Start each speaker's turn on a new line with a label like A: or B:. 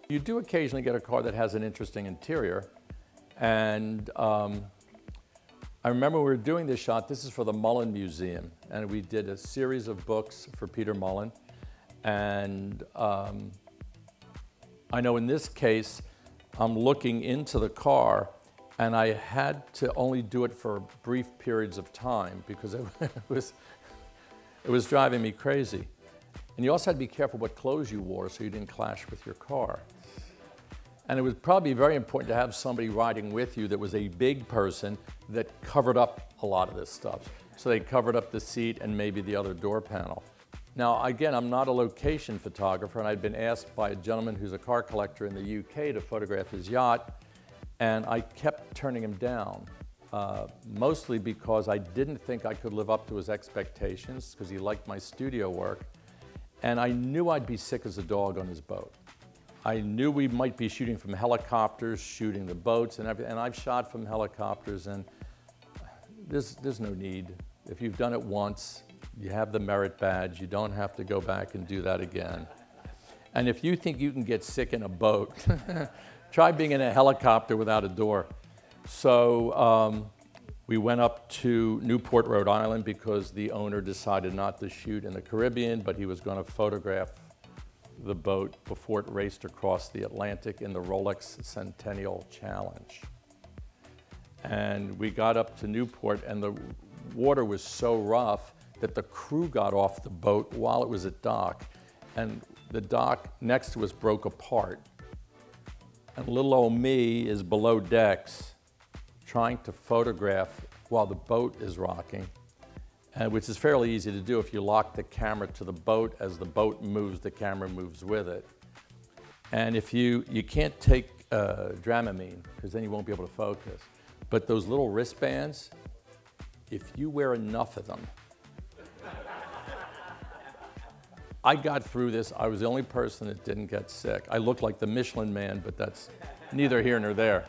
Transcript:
A: You do occasionally get a car that has an interesting interior, and I remember we were doing this shot. This is for the Mullen Museum, and we did a series of books for Peter Mullen. And I know in this case, I'm looking into the car, and I had to only do it for brief periods of time because it was driving me crazy. And you also had to be careful what clothes you wore so you didn't clash with your car. And it was probably very important to have somebody riding with you that was a big person that covered up a lot of this stuff. So they covered up the seat and maybe the other door panel. Now, again, I'm not a location photographer, and I'd been asked by a gentleman who's a car collector in the UK to photograph his yacht, and I kept turning him down, mostly because I didn't think I could live up to his expectations, because he liked my studio work, and I knew I'd be sick as a dog on his boat. I knew we might be shooting from helicopters, shooting the boats and everything, and I've shot from helicopters, and there's no need. If you've done it once, you have the merit badge, you don't have to go back and do that again. And if you think you can get sick in a boat, try being in a helicopter without a door. So we went up to Newport, Rhode Island, because the owner decided not to shoot in the Caribbean, but he was going to photograph the boat before it raced across the Atlantic in the Rolex Centennial Challenge. And we got up to Newport, and the water was so rough that the crew got off the boat while it was at dock, and the dock next to us broke apart. And little old me is below decks trying to photograph while the boat is rocking, which is fairly easy to do. If you lock the camera to the boat, as the boat moves, the camera moves with it. And if you can't take Dramamine, because then you won't be able to focus. But those little wristbands, if you wear enough of them, I got through this. I was the only person that didn't get sick. I look like the Michelin Man, but that's neither here nor there.